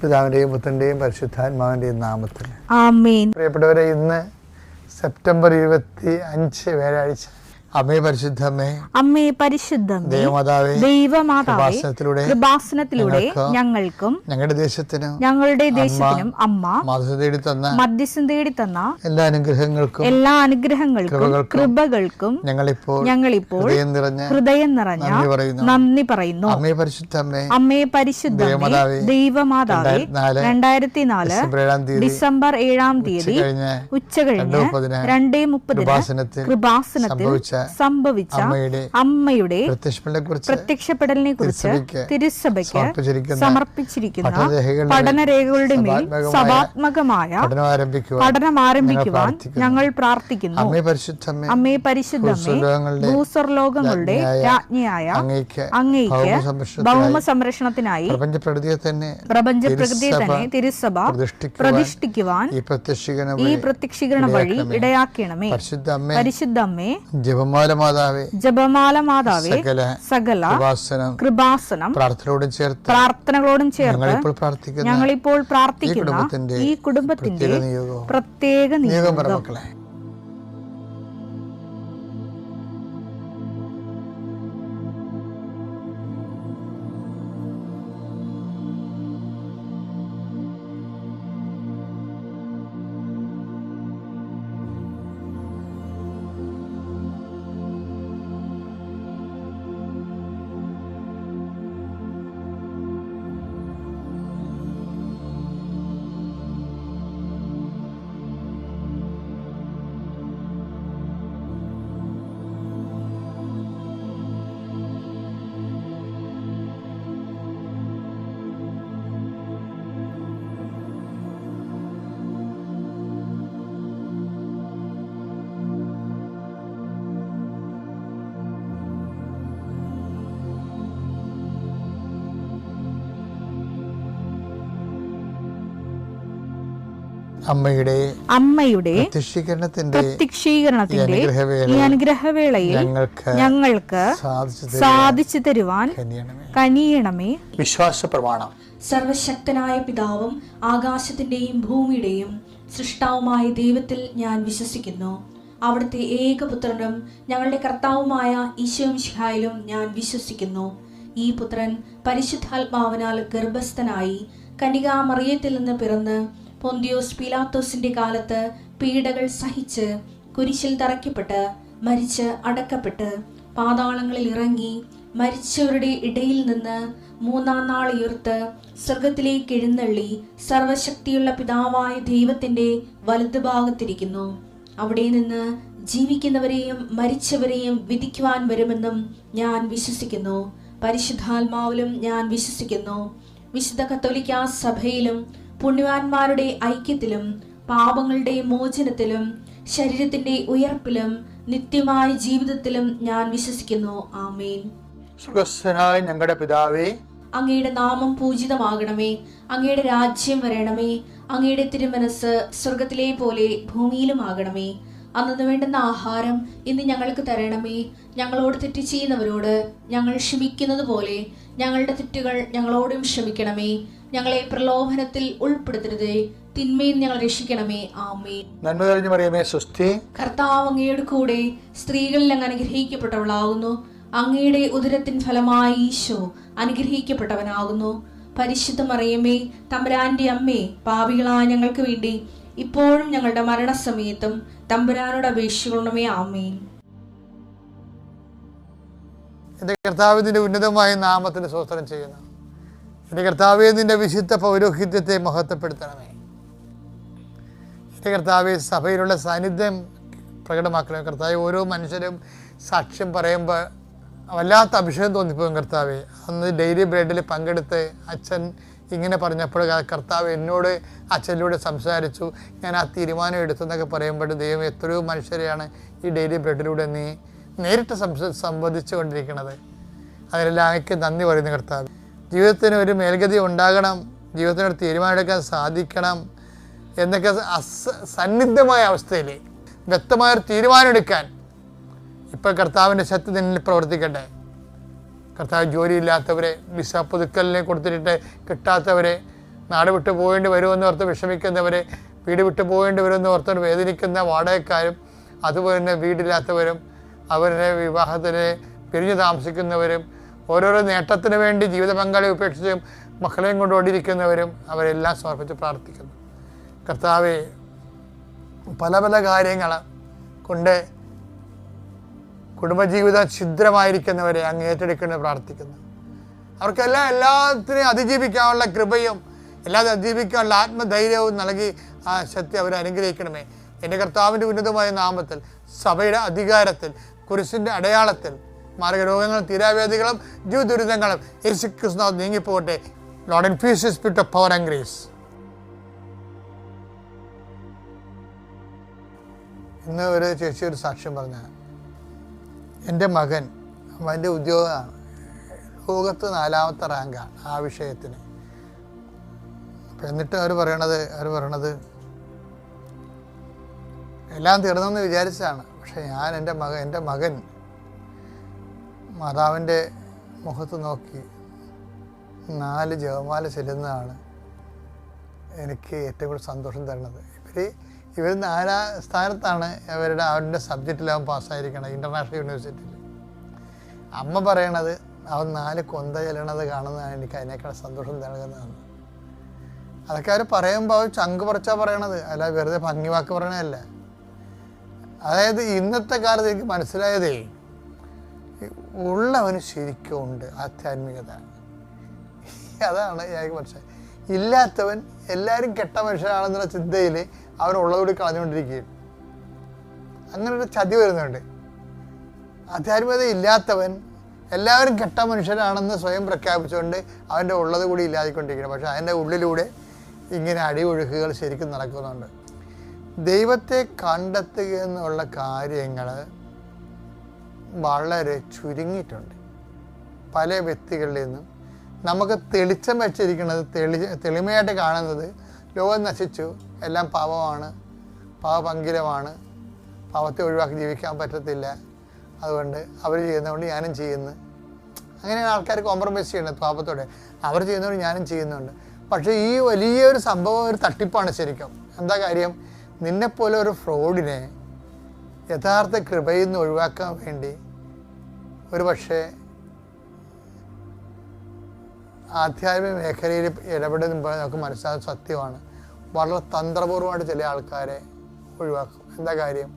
പിതാവിൻ്റെയും പുത്രൻ്റെയും പരിശുദ്ധാത്മാവിൻ്റെയും നാമത്തിൽ ആമേൻ. പ്രിയപ്പെട്ടവരെ, ഇന്ന് സെപ്റ്റംബർ 25 വ്യാഴാഴ്ച. അമ്മേ പരിശുദ്ധമ്മേ, അമ്മേ പരിശുദ്ധമേ, ദൈവമാതാവേ, കൃപാസനത്തിലൂടെ ഞങ്ങൾക്കും ഞങ്ങളുടെ ദേശത്തിനും അമ്മ മധ്യസ്ഥം തേടി തന്ന എല്ലാ അനുഗ്രഹങ്ങൾക്കും കൃപകൾക്കും ഞങ്ങളിപ്പോൾ ഹൃദയം നിറഞ്ഞ നന്ദി പറയുന്നു. അമ്മേ പരിശുദ്ധമേ, ദൈവമാതാവേ, 2004 ഡിസംബർ 7 ഉച്ചകഴിഞ്ഞ് 2:30 കൃപാസനത്തിൽ സംഭവിച്ച അമ്മയുടെ പ്രത്യക്ഷപ്പെടലിനെ കുറിച്ച് തിരുസഭയ്ക്ക് സമർപ്പിച്ചിരിക്കുന്ന പഠനരേഖകളുടെ മേൽ സഭാത്മകമായ പഠനം ആരംഭിക്കുവാൻ ഞങ്ങൾ പ്രാർത്ഥിക്കുന്നു. അമ്മേ പരിശുദ്ധമേ, ഭൂസ്വർലോകങ്ങളുടെ രാജ്ഞിയായ അങ്ങേയ്ക്ക് ഭൗമ സംരക്ഷണത്തിനായി പ്രപഞ്ചപ്രകൃതിയെ തന്നെ തിരുസഭ പ്രതിഷ്ഠിക്കുവാൻ ഈ പ്രത്യക്ഷീകരണ വഴി ഇടയാക്കണമേ. പരിശുദ്ധമ്മേ, ജപമാല മാതാവേ, സകല കൃപാസനം പ്രാർത്ഥനകളോടും ചേർത്ത് ഞങ്ങളിപ്പോൾ പ്രാർത്ഥിക്കുന്ന ഈ കുടുംബത്തിന്റെ പ്രത്യേക നിയോഗം. അമ്മയുടെ പ്രത്യക്ഷീകരണത്തിന്റെ ഈ അനുഗ്രഹവേളയിൽ ഞങ്ങൾക്ക് സാധിച്ചു തരുവാൻ കനിയണമേ. വിശ്വാസ പ്രമാണം. സർവശക്തനായ പിതാവും ആകാശത്തിന്റെയും ഭൂമിയുടെയും സൃഷ്ടാവുമായ ദൈവത്തിൽ ഞാൻ വിശ്വസിക്കുന്നു. അവിടുത്തെ ഏകപുത്രനും ഞങ്ങളുടെ കർത്താവുമായ ഈശോമിശിഹായിലും ഞാൻ വിശ്വസിക്കുന്നു. ഈ പുത്രൻ പരിശുദ്ധാത്മാവിനാൽ ഗർഭസ്ഥനായി കന്യകാമറിയത്തിൽ നിന്ന് പിറന്ന് പൊന്തിയോസ് പീലാത്തോസിന്റെ കാലത്ത് പീഡകൾ സഹിച്ച് കുരിശിൽ തറയ്ക്കപ്പെട്ട് മരിച്ച് അടക്കപ്പെട്ട് പാതാളങ്ങളിൽ ഇറങ്ങി മരിച്ചവരുടെ ഇടയിൽ നിന്ന് 3-ാം നാൾ ഉയർത്ത് സ്വർഗത്തിലേക്ക് എഴുന്നള്ളി സർവശക്തിയുള്ള പിതാവായ ദൈവത്തിന്റെ വലതുഭാഗത്തിരിക്കുന്നു. അവിടെ നിന്ന് ജീവിക്കുന്നവരെയും മരിച്ചവരെയും വിധിക്കുവാൻ വരുമെന്നും ഞാൻ വിശ്വസിക്കുന്നു. പരിശുദ്ധാത്മാവിലും ഞാൻ വിശ്വസിക്കുന്നു. വിശുദ്ധ കത്തോലിക്കാ സഭയിലും പുണ്യവാന്മാരുടെ ഐക്യത്തിലും പാപങ്ങളുടെ മോചനത്തിലും ശരീരത്തിന്റെ ഉയർപ്പിലും നിത്യമായ ജീവിതത്തിലും ഞാൻ വിശ്വസിക്കുന്നു. ആമേൻ. സ്വർഗ്ഗസ്ഥനായ ഞങ്ങളുടെ പിതാവേ, അങ്ങയുടെ നാമം പൂജിതമാകണമേ. അങ്ങയുടെ രാജ്യം വരണമേ. അങ്ങയുടെ തിരുമനസ് സ്വർഗത്തിലെ പോലെ ഭൂമിയിലും ആകണമേ. അന്നു വേണ്ടുന്ന ആഹാരം ഇന്ന് ഞങ്ങൾക്ക് തരണമേ. ഞങ്ങളോട് തെറ്റ് ചെയ്യുന്നവരോട് ഞങ്ങൾ ക്ഷമിക്കുന്നത് പോലെ ഞങ്ങളുടെ തെറ്റുകൾ ഞങ്ങളോടും ക്ഷമിക്കണമേ. ഞങ്ങളെ പ്രലോഭനത്തിൽ ഉൾപ്പെടുത്തരുതേ, തിന്മയിൽ ഞങ്ങൾ രക്ഷിക്കണമേ. ആമേൻ. നന്മ നിറഞ്ഞ മറിയമേ, സ്വസ്തി. കർത്താവ് അങ്ങയുടെ കൂടെ സ്ത്രീകളിൽ അങ്ങ് അനുഗ്രഹിക്കപ്പെട്ടവളാകുന്നു. അങ്ങയുടെ ഉദരത്തിൻ ഫലമായി ഈശോ അനുഗ്രഹിക്കപ്പെട്ടവനാകുന്നു. പരിശുദ്ധ മറിയമേ, തമ്പുരാന്റെ അമ്മേ, പാപികളായ ഞങ്ങൾക്ക് വേണ്ടി ഇപ്പോഴും ഞങ്ങളുടെ മരണസമയത്തും തമ്പുരാനോട് അപേക്ഷിക്കണമേ. ആമേൻ. എൻ്റെ കർത്താവിന്റെ ഉന്നതമായ നാമത്തിന് സ്തോത്രം ചെയ്യുന്നു. എൻ്റെ കർത്താവേ, നിന്റെ വിശുദ്ധ പൗരോഹിത്യത്തെ മഹത്വപ്പെടുത്തണമേ. എൻ്റെ കർത്താവേ, സഭയിലുള്ള സാന്നിധ്യം പ്രകടമാക്കണമേ. കർത്താവേ, ഓരോ മനുഷ്യരും സാക്ഷ്യം പറയുമ്പോൾ വല്ലാത്ത അഭിഷേകം തോന്നിപ്പോകും. കർത്താവേ, അന്ന് ഡെയിലി ബ്രെഡിൽ പങ്കെടുത്ത് അച്ഛൻ ഇങ്ങനെ പറഞ്ഞപ്പോൾ കർത്താവ് എന്നോട് അച്ഛനിലൂടെ സംസാരിച്ചു, ഞാൻ ആ തീരുമാനം എടുത്തെന്നൊക്കെ പറയുമ്പോൾ ദൈവം എത്രയോ മനുഷ്യരെയാണ് ഈ ഡെയിലി ബ്രെഡിലൂടെ നീ നേരിട്ട് സംവദിച്ചു കൊണ്ടിരിക്കുന്നത്. അതിനെല്ലാം അങ്ങേക്ക് നന്ദി പറയുന്നു. കർത്താവ്, ജീവിതത്തിന് ഒരു മേൽഗതി ഉണ്ടാകണം, ജീവിതത്തിനൊരു തീരുമാനമെടുക്കാൻ സാധിക്കണം എന്നൊക്കെ സന്നിഗ്ധമായ അവസ്ഥയിൽ വ്യക്തമായൊരു തീരുമാനമെടുക്കാൻ ഇപ്പോൾ കർത്താവിൻ്റെ ശക്തി നിന്നിൽ പ്രവർത്തിക്കട്ടെ. കർത്താവ് ജോലിയില്ലാത്തവരെ, വിസ പുതുക്കലിനെ കൊടുത്തിട്ട് കിട്ടാത്തവരെ, നാട് വിട്ടു പോകേണ്ടി വരുമെന്ന് ഓർത്ത് വിഷമിക്കുന്നവരെ, വീട് വിട്ടു പോകേണ്ടി വരുമെന്ന് ഓർത്ത് വേദനിക്കുന്ന വാടകക്കാരും, അതുപോലെ തന്നെ വീടില്ലാത്തവരും, അവരുടെ വിവാഹത്തിന് പിരിഞ്ഞു താമസിക്കുന്നവരും, ഓരോരോ നേട്ടത്തിന് വേണ്ടി ജീവിത പങ്കാളി ഉപേക്ഷിച്ചും മക്കളെയും കൊണ്ട് ഓടിയിരിക്കുന്നവരും അവരെല്ലാം സമർപ്പിച്ച് പ്രാർത്ഥിക്കുന്നു. കർത്താവേ, പല പല കാര്യങ്ങൾ കൊണ്ട് കുടുംബജീവിതം ഛിദ്രമായിരിക്കുന്നവരെ അങ്ങ് ഏറ്റെടുക്കുന്ന പ്രാർത്ഥിക്കുന്നു. അവർക്കെല്ലാം എല്ലാത്തിനെയും അതിജീവിക്കാനുള്ള കൃപയും എല്ലാം അതിജീവിക്കാനുള്ള ആത്മധൈര്യവും നൽകി ആ ശക്തി അവരെ അനുഗ്രഹിക്കണമേ. എൻ്റെ കർത്താവിൻ്റെ ഉന്നതമായ നാമത്തിൽ, സഭയുടെ അധികാരത്തിൽ, കുരിശിൻ്റെ അടയാളത്തിൽ മാർഗരോഗങ്ങളും തീരാവേദികളും ജീവിതദുരിതങ്ങളും യേശുക്രിസ്തു നീങ്ങിപ്പോകട്ടെ. Lord infuse your spirit of power and grace. ഇന്ന് ഒരു ചേച്ചി ഒരു സാക്ഷ്യം പറഞ്ഞ, എൻ്റെ മകൻ അവൻ്റെ ഉദ്യോഗമാണ്, ലോകത്ത് 4ാമത്തെ റാങ്കാണ് ആ വിഷയത്തിന്. അപ്പം എന്നിട്ട് അവർ പറയണത് എല്ലാം തീർന്നെന്ന് വിചാരിച്ചതാണ്. പക്ഷെ ഞാൻ എൻ്റെ മകൻ മാതാവിൻ്റെ മുഖത്ത് നോക്കി 4 ജപമാല ചെല്ലുന്നതാണ് എനിക്ക് ഏറ്റവും കൂടുതൽ സന്തോഷം തരുന്നത്. ഇവർ 4ാം സ്ഥാനത്താണ് അവരുടെ സബ്ജക്റ്റിൽ അവൻ പാസ്സായിരിക്കണം ഇൻ്റർനാഷണൽ യൂണിവേഴ്സിറ്റിയിൽ. അമ്മ പറയണത് അവൻ 4 കൊന്ത ചെല്ലണത് കാണുന്നതാണ് എനിക്ക് അതിനേക്കാൾ സന്തോഷം നൽകുന്നതാണ്. അതൊക്കെ അവർ പറയുമ്പോൾ അവർ ചങ്ക് പറിച്ചാൽ പറയണത്, അല്ല വെറുതെ ഭംഗി വാക്ക് പറയണതല്ല. അതായത് ഇന്നത്തെ കാലത്ത് എനിക്ക് മനസ്സിലായതേ, ഉള്ളവന് ശരിക്കും ഉണ്ട് ആധ്യാത്മികത. അതാണ് എനിക്ക് മനസ്സിലായത്. ഇല്ലാത്തവൻ എല്ലാവരും കെട്ട മനുഷ്യനാണെന്നുള്ള ചിന്തയിൽ അവനുള്ളതുകൂടി കളഞ്ഞുകൊണ്ടിരിക്കുകയും അങ്ങനൊരു ചതി വരുന്നുണ്ട്. ആധ്യാത്മികത ഇല്ലാത്തവൻ എല്ലാവരും കെട്ട മനുഷ്യരാണെന്ന് സ്വയം പ്രഖ്യാപിച്ചുകൊണ്ട് അവൻ്റെ ഉള്ളത് കൂടി ഇല്ലാതിക്കൊണ്ടിരിക്കണം. പക്ഷെ അതിൻ്റെ ഉള്ളിലൂടെ ഇങ്ങനെ അടിയൊഴുക്കുകൾ ശരിക്കും നടക്കുന്നുണ്ട്. ദൈവത്തെ കണ്ടെത്തുക എന്നുള്ള കാര്യങ്ങൾ വളരെ ചുരുങ്ങിയിട്ടുണ്ട്. പല വ്യക്തികളിൽ നിന്നും നമുക്ക് തെളിച്ചം വെച്ചിരിക്കുന്നത്, തെളിമയായിട്ട് കാണുന്നത് ലോകം നശിച്ചു, എല്ലാം പാപമാണ്, പാപപങ്കിലമാണ്, പാപത്തെ ഒഴിവാക്കി ജീവിക്കാൻ പറ്റത്തില്ല, അതുകൊണ്ട് അവർ ചെയ്യുന്നതുകൊണ്ട് ഞാനും ചെയ്യുന്നു. അങ്ങനെയാണ് ആൾക്കാർ കോംപ്രമൈസ് ചെയ്യുന്നത് പാപത്തോടെ. അവർ ചെയ്യുന്നതുകൊണ്ട് ഞാനും ചെയ്യുന്നുണ്ട്. പക്ഷേ ഈ വലിയൊരു സംഭവം ഒരു തട്ടിപ്പാണ് ശരിക്കും. എന്താ കാര്യം? നിന്നെപ്പോലെ ഒരു ഫ്രോഡിനെ യഥാർത്ഥ കൃപയിൽ നിന്ന് ഒഴിവാക്കാൻ വേണ്ടി ഒരു പക്ഷേ ആധ്യാത്മിക മേഖലയിൽ ഇടപെടുമ്പോൾ നമുക്ക് മനസ്സിലാകുന്ന സത്യമാണ്, വളരെ തന്ത്രപൂർവ്വമായിട്ട് ചില ആൾക്കാരെ ഒഴിവാക്കും. എന്താ കാര്യം?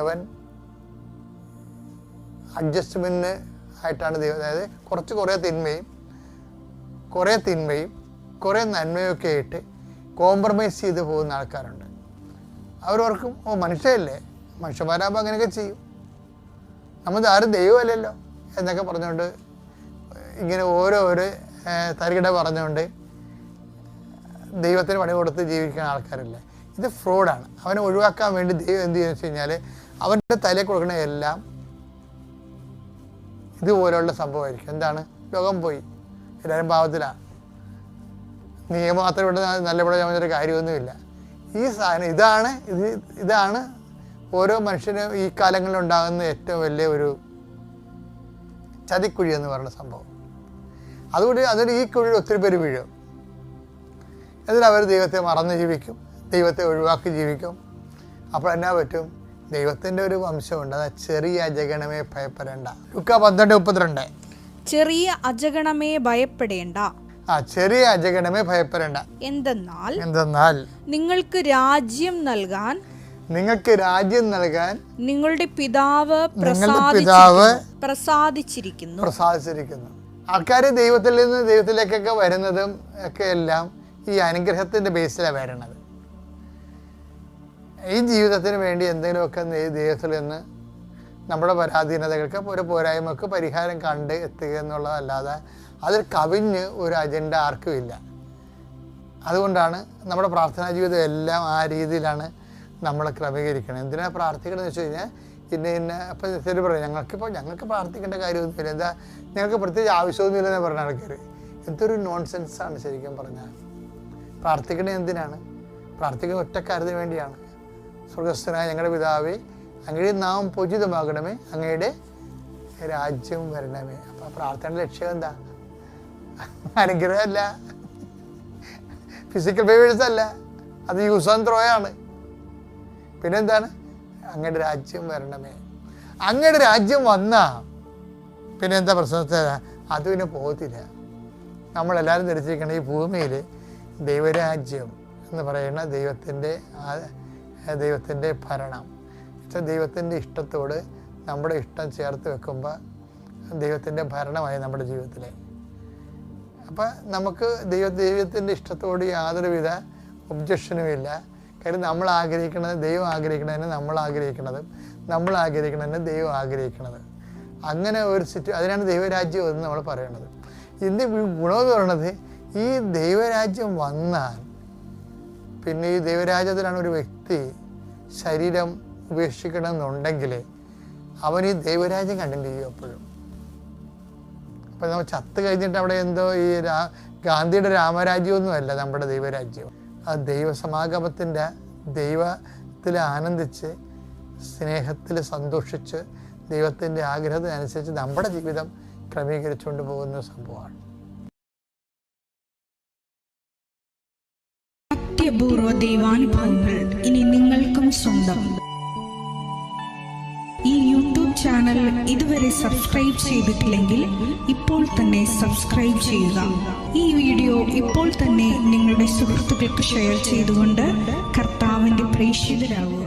അവൻ അഡ്ജസ്റ്റ്മെൻറ്റിന് ആയിട്ടാണ് ദൈവം, അതായത് കുറേ തിന്മയും കുറേ നന്മയൊക്കെ ആയിട്ട് കോംപ്രമൈസ് ചെയ്ത് പോകുന്ന ആൾക്കാരുണ്ട്. അവരോർക്കും മനുഷ്യരല്ലേ, മനുഷ്യന്മാരാകുമ്പോൾ അങ്ങനെയൊക്കെ ചെയ്യും, നമ്മൾ ആരും ദൈവമല്ലല്ലോ എന്നൊക്കെ പറഞ്ഞുകൊണ്ട് ഇങ്ങനെ ഓരോരോ തരികിട പറഞ്ഞുകൊണ്ട് ദൈവത്തിന് പണി കൊടുത്ത് ജീവിക്കുന്ന ആൾക്കാരല്ലേ. ഇത് ഫ്രോഡാണ്. അവനെ ഒഴിവാക്കാൻ വേണ്ടി ദൈവം എന്ത് ചെയ്യുന്നത് വെച്ച് കഴിഞ്ഞാൽ അവൻ്റെ തലയിൽ കൊടുക്കണ എല്ലാം ഇതുപോലെയുള്ള സംഭവമായിരിക്കും. എന്താണ്? ലോകം പോയി, എല്ലാവരും പാവത്തിലാണ്, നിയമം മാത്രം ഇവിടെ നല്ലപോലെ ഒരു കാര്യമൊന്നുമില്ല. ഈ സാധനം ഇതാണ് ഓരോ മനുഷ്യനും ഈ കാലങ്ങളിൽ ഉണ്ടാകുന്ന ഏറ്റവും വലിയ ഒരു ചതിക്കുഴി എന്ന് പറയുന്ന സംഭവം. അതുകൊണ്ട് അതിന് ഈ കുഴിയിൽ ഒത്തിരി പേര് വീഴും. എന്നിട്ട് അവർ ദൈവത്തെ മറന്ന് ജീവിക്കും, ദൈവത്തെ ഒഴിവാക്കി ജീവിക്കും. അപ്പോൾ എന്നാ പറ്റും? ദൈവത്തിൻ്റെ ഒരു വംശമുണ്ട്, അത് ചെറിയ അജഗണമേ ഭയപ്പെടേണ്ട. ലൂക്കാ 12:32. ചെറിയ അജഗണമേ ഭയപ്പെടേണ്ട. ചെറിയ അജഗണമേ ഭയപ്പെടേണ്ട. എന്തെന്നാൽ നിങ്ങൾക്ക് രാജ്യം നൽകാൻ നിങ്ങളുടെ പിതാവ് പ്രസാദിച്ചിരിക്കുന്നു. ആൾക്കാർ ദൈവത്തിൽ നിന്ന് ദൈവത്തിലേക്കൊക്കെ വരുന്നതും ഒക്കെ എല്ലാം ഈ അനുഗ്രഹത്തിൻ്റെ ബേസിലാണ് വരണത്. ഈ ജീവിതത്തിന് വേണ്ടി എന്തെങ്കിലുമൊക്കെ ദൈവത്തിൽ നിന്ന് നമ്മുടെ പരാധീനതകൾക്ക് ഒരു പോരായ്മക്ക് പരിഹാരം കണ്ട് എത്തുക എന്നുള്ളതല്ലാതെ അതിൽ കവിഞ്ഞ് ഒരു അജണ്ട ആർക്കും ഇല്ല. അതുകൊണ്ടാണ് നമ്മുടെ പ്രാർത്ഥനാ ജീവിതം എല്ലാം ആ രീതിയിലാണ് നമ്മൾ ക്രമീകരിക്കണം. എന്തിനാണ് പ്രാർത്ഥിക്കണമെന്ന് വെച്ച് കഴിഞ്ഞാൽ അപ്പം ശരി പറയും, ഞങ്ങൾക്ക് പ്രാർത്ഥിക്കേണ്ട കാര്യമൊന്നുമില്ല, എന്താ ഞങ്ങൾക്ക് പ്രത്യേകിച്ച് ആവശ്യമൊന്നുമില്ലെന്ന് പറഞ്ഞ ആൾക്കാർ. എന്തൊരു നോൺസെൻസാണ് ശരിക്കും പറഞ്ഞാൽ. പ്രാർത്ഥിക്കണത് എന്തിനാണ്? പ്രാർത്ഥിക്കുന്ന ഒറ്റ കാര്യത്തിന് വേണ്ടിയാണ്. സ്വർഗസ്ഥനായ ഞങ്ങളുടെ പിതാവേ, അങ്ങയുടെ നാമം പൂജിതമാകണമേ, അങ്ങയുടെ രാജ്യം വരണമേ. അപ്പം പ്രാർത്ഥനയുടെ ലക്ഷ്യം എന്താ? അനുഗ്രഹമല്ല, ഫിസിക്കൽ ഫേവേഴ്സ് അല്ല, അത് യൂസ് ആൻഡ് ത്രോ ആണ്. പിന്നെന്താണ്? അങ്ങയുടെ രാജ്യം വരണമേ. അങ്ങയുടെ രാജ്യം വന്നാ പിന്നെ എന്താ പ്രശ്നത്തിൽ? അത് പിന്നെ പോകത്തില്ല. നമ്മളെല്ലാവരും ധരിച്ചിരിക്കണം ഈ ഭൂമിയിൽ ദൈവരാജ്യം എന്ന് പറയുന്ന ദൈവത്തിൻ്റെ ഭരണം, ദൈവത്തിൻ്റെ ഇഷ്ടത്തോട് നമ്മുടെ ഇഷ്ടം ചേർത്ത് വെക്കുമ്പോൾ ദൈവത്തിൻ്റെ ഭരണമായി നമ്മുടെ ജീവിതത്തിൽ. അപ്പം നമുക്ക് ദൈവത്തിൻ്റെ ഇഷ്ടത്തോട് യാതൊരുവിധ ഒബ്ജക്ഷനുമില്ല. കാര്യം നമ്മൾ ആഗ്രഹിക്കുന്നത് ദൈവം ആഗ്രഹിക്കണതിന് നമ്മൾ ആഗ്രഹിക്കുന്നതും നമ്മൾ ആഗ്രഹിക്കണതിന് ദൈവം ആഗ്രഹിക്കുന്നത്. അങ്ങനെ ഒരു അതിനാണ് ദൈവരാജ്യം എന്ന് നമ്മൾ പറയുന്നത്. ഇതിൻ്റെ ഗുണമെന്ന് പറയുന്നത് ഈ ദൈവരാജ്യം വന്നാൽ പിന്നെ ഈ ദൈവരാജ്യത്തിലാണ് ഒരു വ്യക്തി ശരീരം ഉപേക്ഷിക്കണമെന്നുണ്ടെങ്കിൽ അവൻ ഈ ദൈവരാജ്യം കണ്ടിന്യൂ ചെയ്യും എപ്പോഴും. അപ്പം നമ്മൾ ചത്ത് കഴിഞ്ഞിട്ട് അവിടെ എന്തോ ഈ ഗാന്ധിയുടെ രാമരാജ്യമൊന്നുമല്ല നമ്മുടെ ദൈവരാജ്യം. ആ ദൈവസമാഗമത്തിൻ്റെ ദൈവത്തിൽ ആനന്ദിച്ച് സ്നേഹത്തിൽ സന്തോഷിച്ച് ദൈവത്തിൻ്റെ ആഗ്രഹത്തിനനുസരിച്ച് നമ്മുടെ ജീവിതം ക്രമീകരിച്ചുകൊണ്ട് പോകുന്ന സംഭവമാണ്. അത്യപൂർവ ദൈവാനുഭവങ്ങൾ ഇനി നിങ്ങൾക്കും സ്വന്തം. ഈ യൂട്യൂബ് ചാനൽ ഇതുവരെ സബ്സ്ക്രൈബ് ചെയ്തിട്ടില്ലെങ്കിൽ ഇപ്പോൾ തന്നെ സബ്സ്ക്രൈബ് ചെയ്യുക. ഈ വീഡിയോ ഇപ്പോൾ തന്നെ നിങ്ങളുടെ സുഹൃത്തുക്കൾക്ക് ഷെയർ ചെയ്തുകൊണ്ട് കർത്താവിൻ്റെ പ്രേക്ഷിതരാകുക.